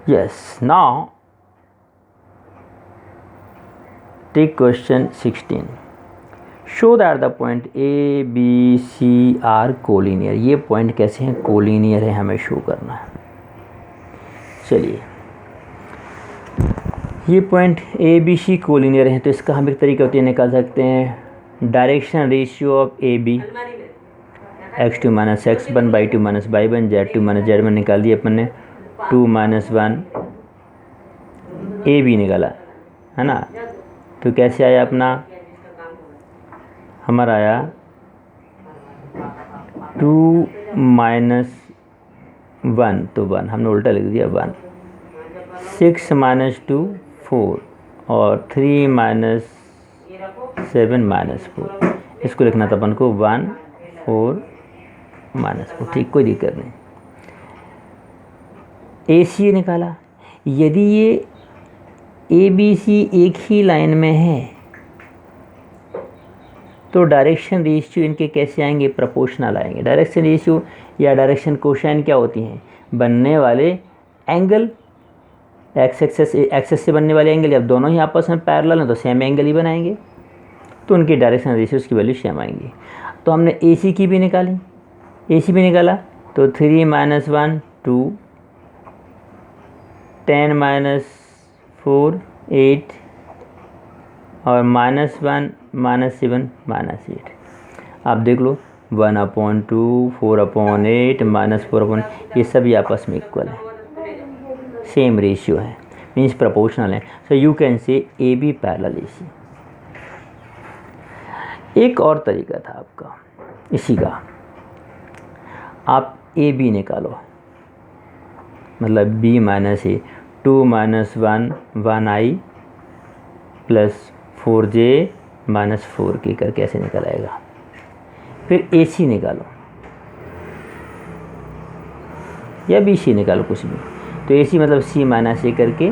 Yes, now take question 16. Show that the point A, B, C are collinear. ये point कैसे हैं? Collinear है, हमें शो करना है. चलिए, ये point A, B, C collinear हैं, तो इसका हम एक तरीका होती है निकाल सकते हैं. Direction ratio of A B x2 minus x1 by 2 minus y1 z2 minus z1 निकाल दिया अपन ने. 2 माइनस 1 ए बी निकाला है ना. तो कैसे आया अपना? हमारा आया 2 माइनस 1, तो 1 हमने उल्टा लिख दिया 1. 6 माइनस 2 4 और 3 माइनस 7 माइनस 4. इसको लिखना था अपन को 1 4 माइनस 4. ठीक, कोई दिक्कत नहीं. ए सी निकाला. यदि ये ए बी सी एक ही लाइन में है तो डायरेक्शन रेशियो इनके कैसे आएंगे? प्रोपोर्शनल आएंगे. डायरेक्शन रेशियो या डायरेक्शन कोसाइन क्या होती हैं? बनने वाले एंगल, एक्स एक्सेस से बनने वाले एंगल. जब दोनों ही आपस में पैरेलल हैं तो सेम एंगल ही बनाएंगे, तो उनकी डायरेक्शन रेशियोज की वैल्यू सेम आएंगी. तो हमने ए सी की भी निकाली. ए सी भी निकाला तो 3 माइनस 1 2, 10 माइनस 4 8 और माइनस 1 माइनस 7 माइनस 8. आप देख लो 1/2 4/8 माइनस 4/, ये सभी आपस में इक्वल है, सेम रेशियो है, मीन्स प्रोपोर्शनल है. So you can say A B parallel ए सी. एक और तरीका था आपका इसी का. आप ए बी निकालो, मतलब बी माइनस ए. 2 minus 1 1i plus 4j minus 4k करके ऐसे निकल आएगा. फिर ए सी निकालो या बी सी निकालो, कुछ भी. तो ए सी मतलब सी माइनस ए करके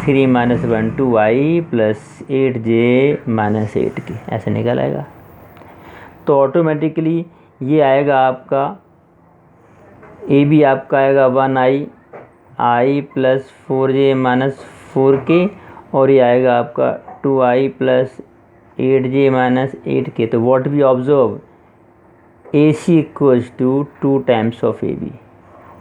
3 minus 1 2i plus 8j minus 8k ऐसे निकल आएगा. तो ऑटोमेटिकली ये आएगा आपका ए बी आपका आएगा 1i plus 4j minus 4k और ये आएगा आपका 2i plus 8j minus 8k. तो what we observe, A C equals to 2 times of A B.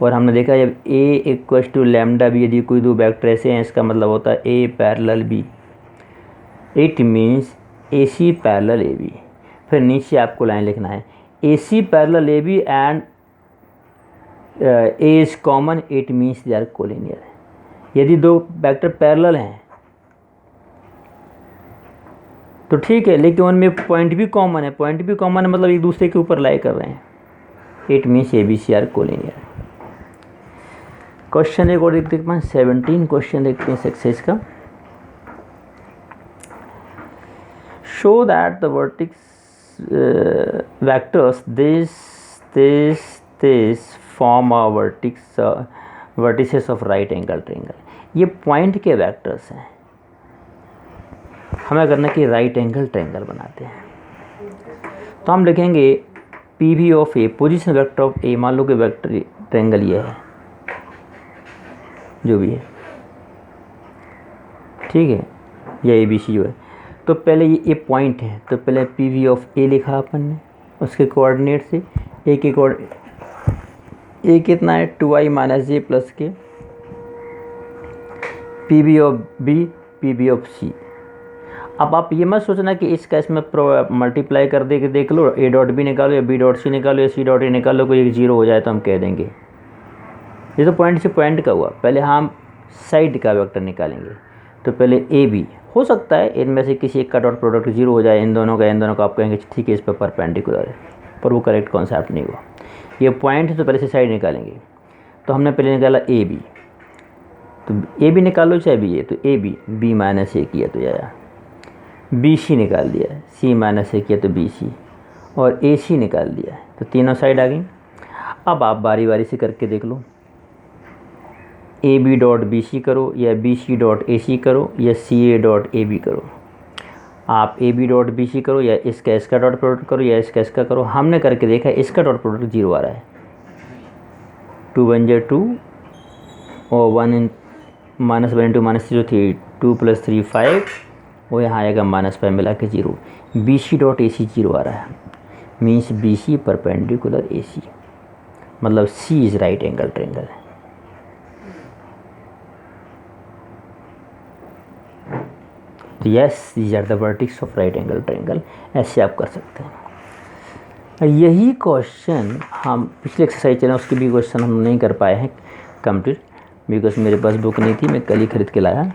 और हमने देखा जब a equals to lambda B, यदि कोई दो वेक्टर ऐसे हैं, इसका मतलब होता है a parallel b. It means A C parallel A B. फिर नीचे आपको लाइन लिखना है A C parallel A B and A is common, it means they are collinear. यदि दो वेक्टर पैरेलल हैं तो ठीक है, लेकिन उनमें पॉइंट भी कॉमन है. पॉइंट भी कॉमन है मतलब एक दूसरे के ऊपर लाई कर रहे हैं. It means A B C are collinear. Question एक और देखते हैं, 17 क्वेश्चन देखते हैं एक्सरसाइज का. Show that the vertices vectors this form a vertices of right angle triangle. ये पॉइंट के वेक्टर्स हैं, हमें करना कि राइट एंगल ट्रायंगल बनाते हैं. तो हम लिखेंगे P V of A, position vector of A. मान लो कि वेक्टर ट्रायंगल ये है, जो भी है, ठीक है, या ए बी सी जो है. तो पहले ये पॉइंट है, तो पहले पी वी ऑफ ए लिखा अपन ने, उसके कोऑर्डिनेट से. ए के ए कितना है 2i minus J plus K. P V of B, P V of C. अब आप ये मत सोचना कि इसका इसमें मल्टीप्लाई कर दे के देख लो, ए डॉट बी निकालो या बी डॉट सी निकालो या सी डॉट ए निकालो, कोई एक जीरो हो जाए तो हम कह देंगे. ये तो पॉइंट से पॉइंट का हुआ. पहले हम साइड का वेक्टर निकालेंगे. तो पहले ए बी, हो सकता है इनमें से किसी एक का डॉट प्रोडक्ट जीरो हो जाए, इन दोनों का आप कहेंगे ठीक है इस पर परपेंडिकुलर है, पर वो करेक्ट कॉन्सेप्ट नहीं हुआ. ये पॉइंट है तो पहले से साइड निकालेंगे. तो हमने पहले निकाला ए बी, तो ए बी निकालो चाहे बी ए. तो ए बी, बी माइनस ए किया तो आया. बी सी निकाल दिया, सी माइनस ए किया तो बी सी, और ए सी निकाल दिया, तो तीनों साइड आ गई. अब आप बारी बारी से करके देख लो, A B dot B C करो या बी सी डॉट ए सी करो या सी ए डॉट ए बी करो. आप A B dot B C करो या इसका डॉट प्रोडक्ट करो या इसका करो. हमने करके देखा इसका डॉट प्रोडक्ट जीरो आ रहा है. 2 1 2, और 1 इन -1 इंटू -0 थी 2 + 3 5, वो यहाँ आएगा -5 मिला के 0। BC डॉट AC 0 आ रहा है, मीन्स BC परपेंडिकुलर AC, मतलब C is right angle triangle. तो yes, these are the vertices of right angle triangle, ऐसे आप कर सकते हैं। यही क्वेश्चन हम पिछले एक्सरसाइज चले उसके भी क्वेश्चन हम नहीं कर पाए हैं कंप्लीट, बिकॉज मेरे पास बुक नहीं थी, मैं कल ही खरीद के लाया,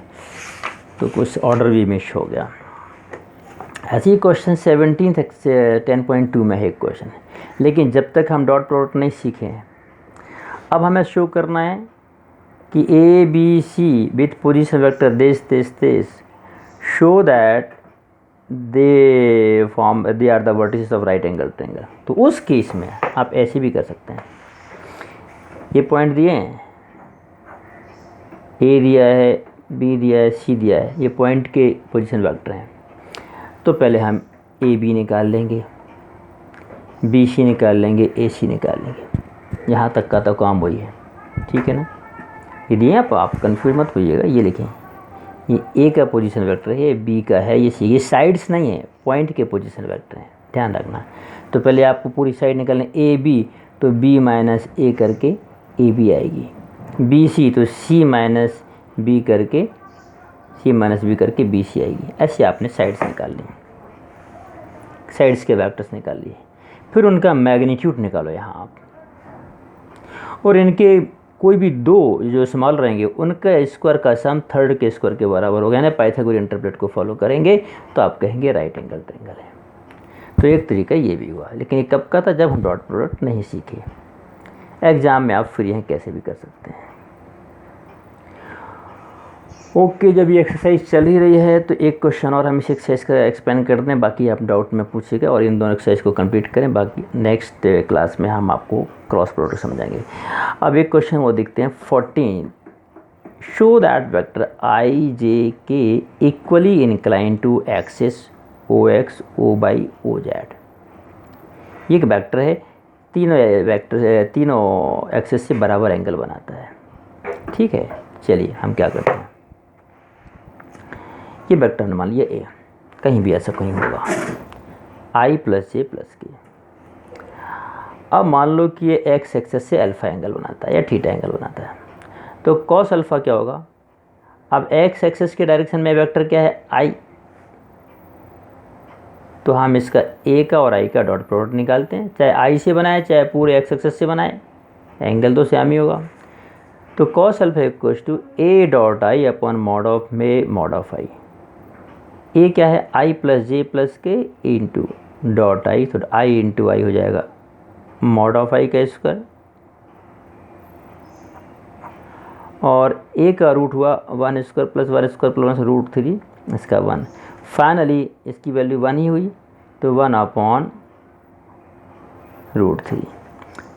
तो कुछ ऑर्डर भी मिस हो गया। ऐसे ही क्वेश्चन 17 10.2 में है एक क्वेश्चन, लेकिन जब तक हम डॉट प्रोडक्ट नहीं सीखे हैं, अब हमें शो करना है कि ABC with position vector this show that they are the vertices of right angle triangle. तो उस केस में आप ऐसे भी कर सकते हैं, ये पॉइंट दिए हैं, A दिया है, B दिया है, C दिया है, ये पॉइंट के पोजीशन वेक्टर हैं। तो पहले हम AB निकाल लेंगे, BC निकाल लेंगे, AC निकाल लेंगे, यहाँ तक का तो काम वही है, ठीक है ना। ये दिए आप कंफ्यूज मत होइएगा, ये लिखें, ये A का पोजीशन वेक्टर है, ये B का है, ये C, ये साइड्स नहीं है, पॉइंट के पोजीशन वेक्टर हैं, ध्यान रखना। तो पहले आपको पूरी साइड निकालनी AB, तो B माइनस A करके AB आएगी, BC तो C माइनस B करके C माइनस B करके BC आएगी। ऐसे आपने साइड्स निकाल ली, साइड्स के वेक्टर्स निकाल लिए, फिर उनका मैग्नीट्यूड निकालो यहाँ आप, और इनके कोई भी दो जो स्मॉल रहेंगे उनका स्क्वायर का सम थर्ड के स्क्वायर के बराबर होगा, यानी पाइथागोरियन इंटरप्रेट को फॉलो करेंगे तो आप कहेंगे राइट एंगल ट्रायंगल है। तो एक तरीका ये भी हुआ, लेकिन ये कब का था, जब हम डॉट प्रोडक्ट नहीं सीखे। एग्ज़ाम में आप फ्री हैं, कैसे भी कर सकते हैं। ओके, जब ये एक्सरसाइज चल ही रही है तो एक क्वेश्चन और हम इस एक्सरसाइज का एक्सप्लेन कर दें, बाकी आप डाउट में पूछिएगा और इन दोनों एक्सरसाइज को कंप्लीट करें, बाकी नेक्स्ट क्लास में हम आपको क्रॉस प्रोडक्ट समझाएंगे। अब एक क्वेश्चन वो देखते हैं 14, show that vector IJK equally incline to axis OX O/OZ। ये एक वेक्टर है, तीनों एक्सिस से बराबर एंगल बनाता है, ठीक है। चलिए हम क्या करते हैं, ये वेक्टर मान लिया A, कहीं भी ऐसा कहीं होगा I + J + K। अब मान लो कि ये एक्स एक्सिस से अल्फ़ा एंगल बनाता है या थीटा एंगल बनाता है, तो कॉस अल्फ़ा क्या होगा। अब एक्स एक्सिस के डायरेक्शन में वेक्टर क्या है I, तो हम इसका A का और I का डॉट प्रोडक्ट निकालते हैं, चाहे I से बनाए चाहे पूरे एक्स एक्सिस से बनाए, एंगल तो सेम ही होगा। तो cos alpha = A dot I upon mod of I। ए क्या है I + J + K into dot I, तो I इंटू I हो जाएगा मॉड ऑफ I का स्क्वायर, और A का रूट हुआ 1² + 1² + √3, इसका 1। फाइनली इसकी वैल्यू 1 ही हुई, तो 1/√3।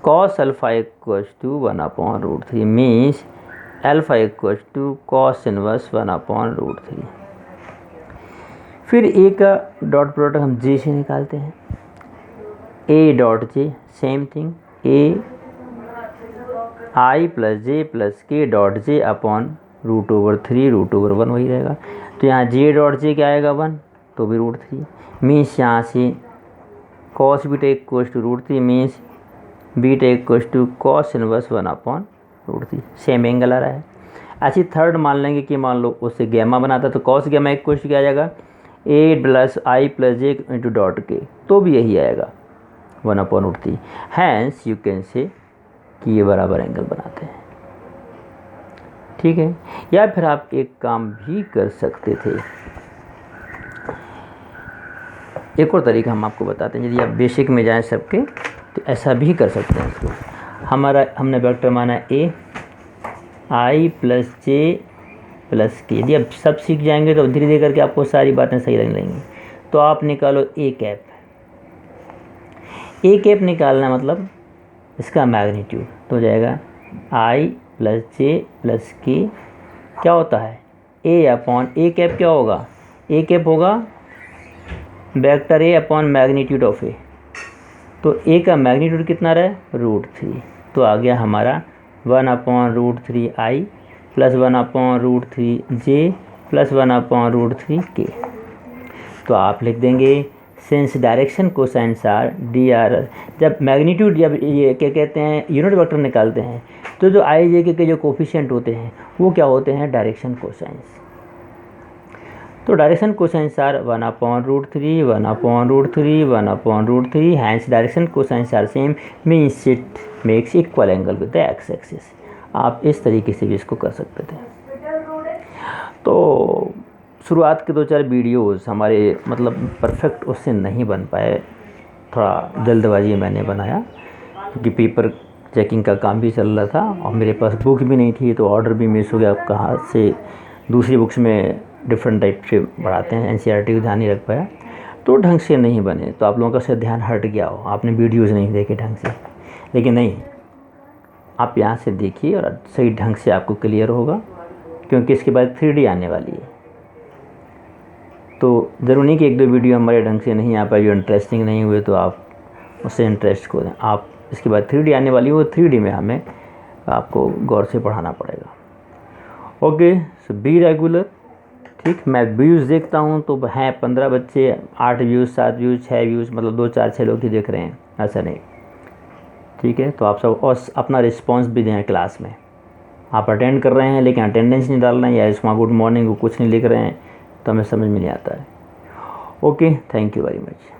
Cos alpha = 1/√3 means alpha = cos inverse 1/√3। फिर A का डॉट प्रोडक्ट हम J से निकालते हैं, A dot J same thing, A I + J + K dot J upon √3 √1 वही रहेगा। तो यहाँ J डॉट J क्या आएगा 1, तो भी √3 मीन्स यहाँ से cos beta = √3 means beta = cos inverse 1/√3, same angle आ रहा है। ऐसी थर्ड मान लेंगे कि मान लो उससे गैमा बनाता, तो कॉस गैमा = क्या आ जाएगा A + I + J into dot K, तो भी यही आएगा 1/√3। हैंस यू कैन से कि ये बराबर एंगल बनाते हैं, ठीक है। या फिर आप एक काम भी कर सकते थे, एक और तरीका हम आपको बताते हैं, यदि आप बेसिक में जाएं सबके तो ऐसा भी कर सकते हैं इसको। हमने वेक्टर माना A I + J + K। यदि आप सब सीख जाएंगे तो धीरे धीरे करके आपको सारी बातें सही लगने लगेंगी। तो आप निकालो A कैप निकालना मतलब इसका मैग्नीट्यूड, तो हो जाएगा I + J + K क्या होता है A कैप क्या होगा, A कैप होगा vector A upon magnitude of A। तो A का मैग्नीट्यूड कितना रहा है √3, तो आ गया हमारा 1/√3 I +1/√3j +1/√3k। तो आप लिख देंगे since direction cosines are dr। जब मैग्नीट्यूड, जब ये क्या कहते हैं यूनिट वेक्टर निकालते हैं तो जो आई जे के जो कोफिशिएंट होते हैं वो क्या होते हैं, डायरेक्शन कोसाइंस। तो direction cosines are 1/√3 1/√3 1/√3, hence direction cosines are same means it makes equal angle with the X axis. आप इस तरीके से भी इसको कर सकते थे। तो शुरुआत के 2-4 वीडियोस हमारे मतलब परफेक्ट उससे नहीं बन पाए, थोड़ा जल्दबाजी में मैंने बनाया क्योंकि पेपर चेकिंग का काम भी चल रहा था और मेरे पास बुक भी नहीं थी, तो ऑर्डर भी मिस हो गया। कहाँ से दूसरी बुक्स में डिफरेंट टाइप से पढ़ाते हैं, एनसीईआरटी को ध्यान नहीं रख पाया, तो ढंग से नहीं बने, तो आप लोगों का से ध्यान हट गया हो, आपने वीडियोज़ नहीं देखे ढंग से। लेकिन नहीं, आप यहाँ से देखिए और सही ढंग से आपको क्लियर होगा, क्योंकि इसके बाद 3D आने वाली है। तो ज़रूरी नहीं कि 1-2 वीडियो हमारे ढंग से नहीं आ पाए, जो इंटरेस्टिंग नहीं हुए तो आप उससे इंटरेस्ट खो दें। आप इसके बाद 3D आने वाली है, वो 3D में हमें आपको गौर से पढ़ाना पड़ेगा। Okay, so be regular. ठीक, मैं व्यूज़ देखता हूँ तो हैं 15 बच्चे, 8 व्यूज़ 7 व्यूज़ 6 व्यूज़, मतलब 2 4 6 लोग ही देख रहे हैं, ऐसा नहीं। ठीक है, तो आप सब और अपना रिस्पॉन्स भी दें क्लास में। आप अटेंड कर रहे हैं लेकिन अटेंडेंस नहीं डाल रहे हैं या इसमें गुड मॉर्निंग को कुछ नहीं लिख रहे हैं, तो हमें समझ में नहीं आता है। Okay, thank you very much.